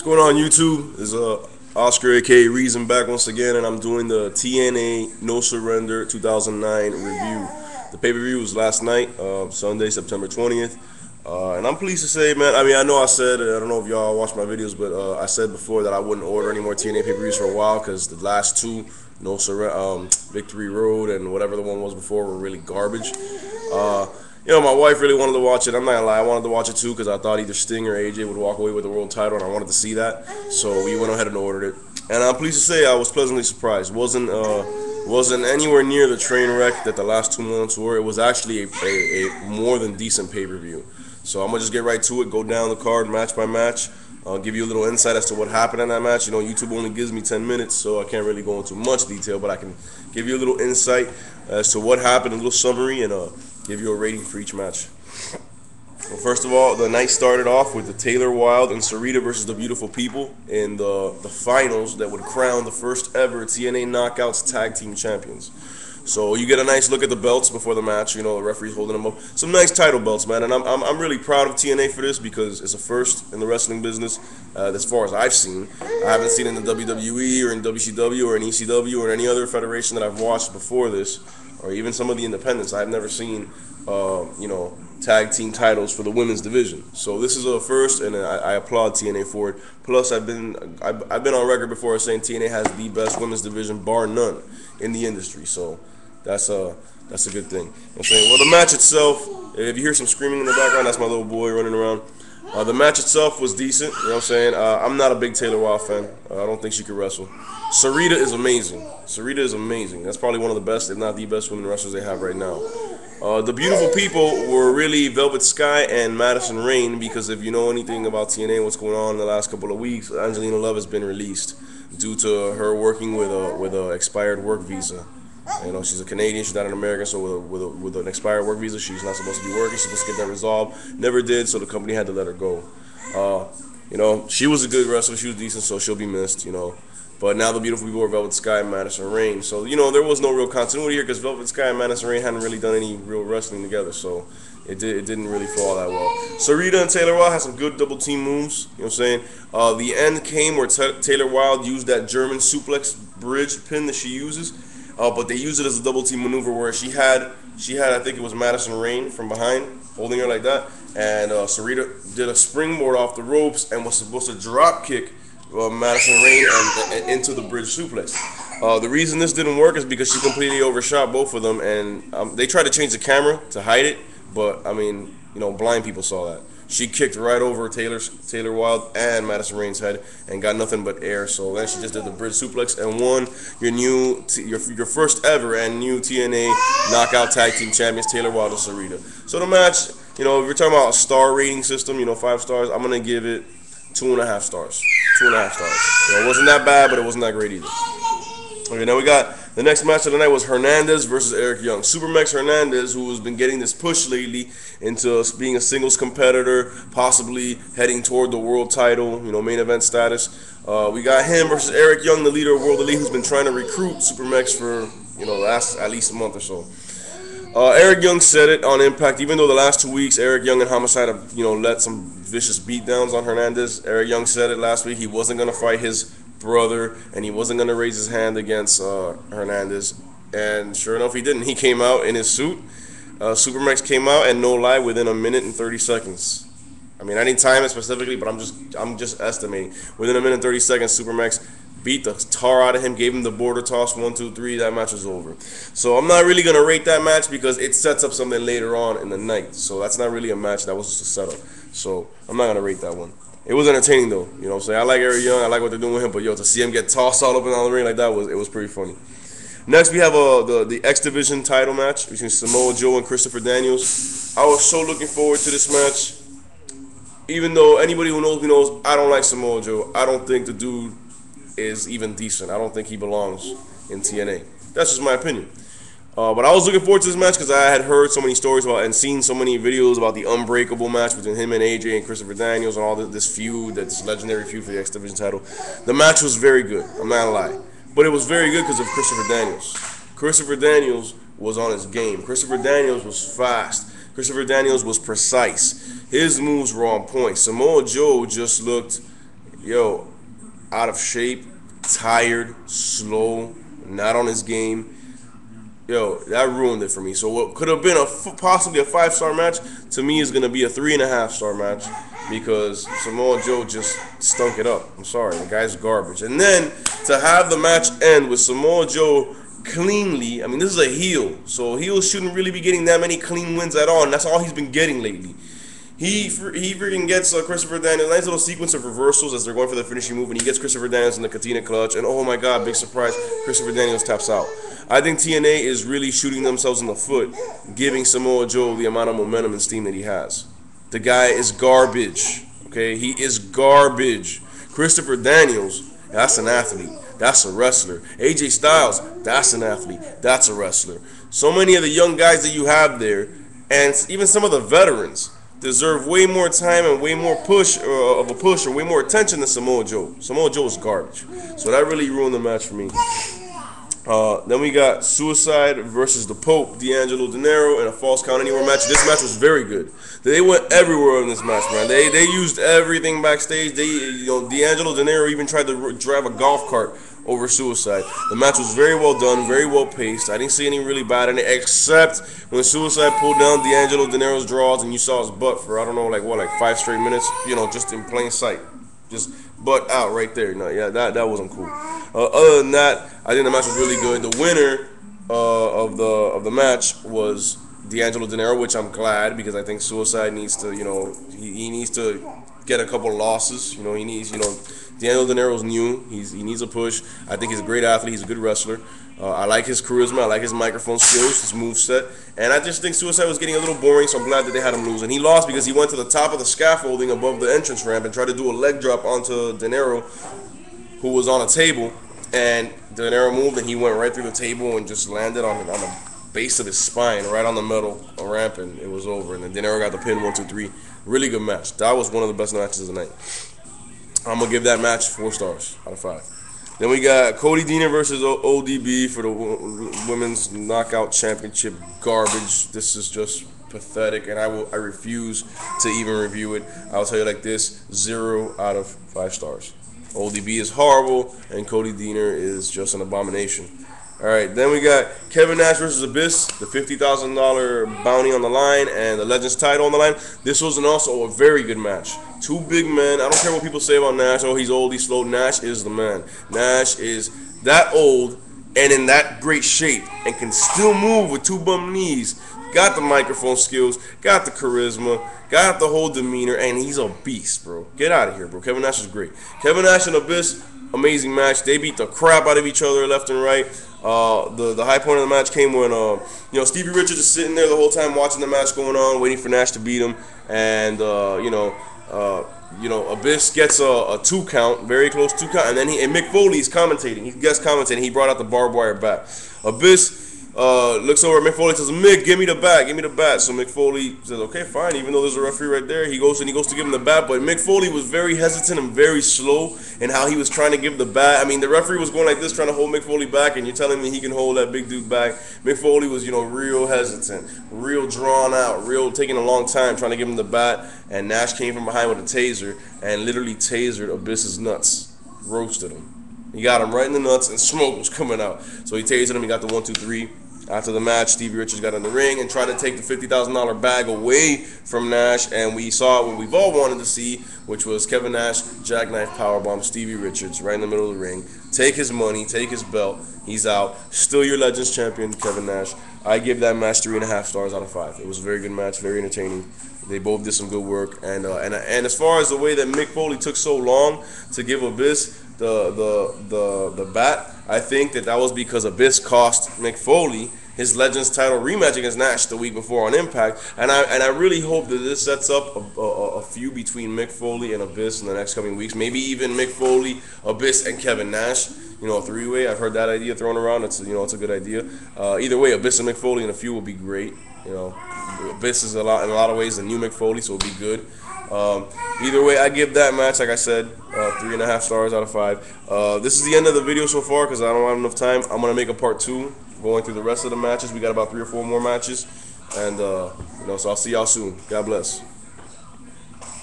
What's going on YouTube? This is Oscar aka Reezon back once again, and I'm doing the TNA No Surrender 2009 review. The pay-per-view was last night, Sunday, September 20th. And I'm pleased to say, man, I know I said, I don't know if y'all watched my videos, but I said before that I wouldn't order any more TNA pay-per-views for a while because the last two, Victory Road and whatever the one was before, were really garbage. My wife really wanted to watch it. I'm not gonna lie, I wanted to watch it too because I thought either Sting or AJ would walk away with the world title, and I wanted to see that. So we went ahead and ordered it, and I'm pleased to say I was pleasantly surprised. Wasn't anywhere near the train wreck that the last 2 months were. It was actually a more than decent pay-per-view. So I'm gonna just get right to it. Go down the card match by match. I'll give you a little insight as to what happened in that match. YouTube only gives me 10 minutes, so I can't really go into much detail, but I can give you a little insight as to what happened, a little summary, and give you a rating for each match. Well, first of all, the night started off with the Taylor Wilde and Sarita versus the Beautiful People in the finals that would crown the first ever TNA Knockouts Tag Team Champions. So you get a nice look at the belts before the match. The referee's holding them up. Some nice title belts, man. And I'm really proud of TNA for this because it's a first in the wrestling business as far as I've seen. I haven't seen it in the WWE or in WCW or in ECW or any other federation that I've watched before this, or even some of the independents. I've never seen, tag team titles for the women's division. So this is a first, and I applaud TNA for it. Plus, I've been on record before saying TNA has the best women's division, bar none, in the industry. So that's a good thing. Well, the match itself, if you hear some screaming in the background, that's my little boy running around. The match itself was decent. I'm not a big Taylor Wilde fan. I don't think she could wrestle. Sarita is amazing. Sarita is amazing. That's probably one of the best, if not the best, women wrestlers they have right now. The Beautiful People were really Velvet Sky and Madison Rayne, because if you know anything about TNA, what's going on in the last couple of weeks, Angelina Love has been released due to her working with a expired work visa. She's a Canadian, she's not an American, so with an expired work visa, she's not supposed to be working. She's supposed to get that resolved. Never did, so the company had to let her go. She was a good wrestler, she was decent, so she'll be missed, But now the Beautiful People are Velvet Sky and Madison Rayne. So, there was no real continuity here because Velvet Sky and Madison Rayne hadn't really done any real wrestling together, so it didn't really fall that well. Sarita and Taylor Wilde had some good double team moves, The end came where Taylor Wilde used that German suplex bridge pin that she uses. But they used it as a double team maneuver where she had I think it was Madison Rayne from behind holding her like that, and Sarita did a springboard off the ropes and was supposed to drop kick Madison Rayne and into the bridge suplex. The reason this didn't work is because she completely overshot both of them, and they tried to change the camera to hide it, but blind people saw that. She kicked right over Taylor Wilde and Madison Rayne's head and got nothing but air. So then she just did the bridge suplex and won your first ever and new TNA Knockout Tag Team Champions, Taylor Wilde and Sarita. So the match, if you're talking about a star rating system, 5 stars, I'm gonna give it 2.5 stars. 2.5 stars. It wasn't that bad, but it wasn't that great either. Okay, now we got the next match of the night was Hernandez versus Eric Young. Supermax Hernandez, who has been getting this push lately into being a singles competitor, possibly heading toward the world title, main event status. We got him versus Eric Young, the leader of World Elite, who's been trying to recruit Supermax for last at least a month or so. Eric Young said it on Impact. Even though the last 2 weeks Eric Young and Homicide have let some vicious beatdowns on Hernandez, Eric Young said it last week. He wasn't gonna fight his brother, and he wasn't going to raise his hand against Hernandez, and sure enough he didn't. He came out in his suit. Supermax came out, and no lie, within a minute and 30 seconds. I didn't time it specifically, but I'm just estimating. Within a minute and 30 seconds, Supermax beat the tar out of him, gave him the border toss, 1, 2, 3. That match was over. So I'm not really going to rate that match because it sets up something later on in the night. So that's not really a match. That was just a setup. So I'm not going to rate that one. It was entertaining though, I like Eric Young, I like what they're doing with him, but to see him get tossed all up and down the ring like that was pretty funny. Next we have the X Division title match between Samoa Joe and Christopher Daniels. I was so looking forward to this match. Even though anybody who knows me knows I don't like Samoa Joe. I don't think the dude is even decent. I don't think he belongs in TNA. That's just my opinion. But I was looking forward to this match because I had heard so many stories about and seen so many videos about the unbreakable match between him and AJ and Christopher Daniels and all this feud, this legendary feud for the X Division title. The match was very good, I'm not gonna lie. But it was very good because of Christopher Daniels. Christopher Daniels was on his game. Christopher Daniels was fast. Christopher Daniels was precise. His moves were on point. Samoa Joe just looked yo, out of shape, tired, slow, not on his game. Yo, that ruined it for me. So what could have been possibly a 5-star match to me is gonna be a 3.5-star match because Samoa Joe just stunk it up. I'm sorry, the guy's garbage. And then to have the match end with Samoa Joe cleanly, I mean, this is a heel, so heels shouldn't really be getting that many clean wins at all, and that's all he's been getting lately. He freaking gets Christopher Daniels, nice little sequence of reversals as they're going for the finishing move, and he gets Christopher Daniels in the Katina clutch, and oh my god, big surprise, Christopher Daniels taps out. I think TNA is really shooting themselves in the foot, giving Samoa Joe the amount of momentum and steam that he has. The guy is garbage, okay? He is garbage. Christopher Daniels, that's an athlete. That's a wrestler. AJ Styles, that's an athlete. That's a wrestler. So many of the young guys that you have there, and even some of the veterans, deserve way more time and way more push or way more attention than Samoa Joe. Samoa Joe is garbage. So that really ruined the match for me. Then we got Suicide versus the Pope, D'Angelo Dinero, in a false count anywhere match. This match was very good. They went everywhere in this match, man. They used everything backstage. D'Angelo Dinero even tried to drive a golf cart over Suicide. The match was very well done, very well paced. I didn't see any really bad in it, except when Suicide pulled down D'Angelo Dinero's drawers and you saw his butt for, I don't know, like 5 straight minutes, just in plain sight. Just butt out right there. No, yeah, that wasn't cool. Other than that, I think the match was really good. The winner of the match was D'Angelo Dinero, which I'm glad because I think Suicide needs to, he needs to get a couple losses. He needs, D'Angelo Dinero's new. He needs a push. I think he's a great athlete. He's a good wrestler. I like his charisma. I like his microphone skills, his moveset. And I just think Suicide was getting a little boring, so I'm glad that they had him lose. And he lost because he went to the top of the scaffolding above the entrance ramp and tried to do a leg drop onto Dinero, who was on a table. And Dinero moved, and he went right through the table and just landed on the base of his spine, right on the metal ramp, and it was over. And then Dinero got the pin, 1, 2, 3. Really good match. That was one of the best matches of the night. I'm going to give that match 4 stars out of 5. Then we got Cody Deaner versus ODB for the Women's Knockout Championship garbage. This is just pathetic, and I refuse to even review it. I'll tell you like this, 0 out of 5 stars. ODB is horrible, and Cody Deaner is just an abomination. All right, then we got Kevin Nash versus Abyss, the $50,000 bounty on the line and the Legends title on the line. This was also a very good match. 2 big men. I don't care what people say about Nash. Oh, he's old, he's slow. Nash is the man. Nash is that old and in that great shape and can still move with 2 bum knees. Got the microphone skills, got the charisma, got the whole demeanor, and he's a beast, bro. Get out of here, bro. Kevin Nash is great. Kevin Nash and Abyss, amazing match. They beat the crap out of each other left and right. The high point of the match came when Stevie Richards is sitting there the whole time watching the match going on, waiting for Nash to beat him, and Abyss gets a 2 count, very close 2 count, and then Mick Foley's commentating. He guest commentating. He brought out the barbed wire bat. Abyss looks over at Mick Foley and says, "Mick, give me the bat, give me the bat." So Mick Foley says, "Okay, fine." Even though there's a referee right there, he goes to give him the bat. But Mick Foley was very hesitant and very slow in how he was trying to give the bat. I mean, the referee was going like this, trying to hold Mick Foley back, and you're telling me he can hold that big dude back. Mick Foley was, real hesitant, real drawn out, real taking a long time trying to give him the bat. And Nash came from behind with a taser and literally tasered Abyss's nuts, roasted him. He got him right in the nuts, and smoke was coming out. So he tasered him. He got the 1, 2, 3. After the match, Stevie Richards got in the ring and tried to take the $50,000 bag away from Nash, and we saw what we've all wanted to see, which was Kevin Nash jackknife powerbomb Stevie Richards right in the middle of the ring. Take his money, take his belt. He's out. Still your Legends champion, Kevin Nash. I give that match 3.5 stars out of 5. It was a very good match, very entertaining. They both did some good work, and as far as the way that Mick Foley took so long to give Abyss the bat, I think that was because Abyss cost Mick Foley his Legends title rematch against Nash the week before on Impact, and I really hope that this sets up a feud between Mick Foley and Abyss in the next coming weeks. Maybe even Mick Foley, Abyss, and Kevin Nash. A 3-way. I've heard that idea thrown around. It's a good idea. Either way, Abyss and Mick Foley in a feud would be great. Abyss is in a lot of ways the new Mick Foley, so it'll be good. Either way, I give that match, like I said, 3.5 stars out of 5. This is the end of the video so far because I don't have enough time. I'm gonna make a part 2, going through the rest of the matches. We got about 3 or 4 more matches, and so I'll see y'all soon. God bless.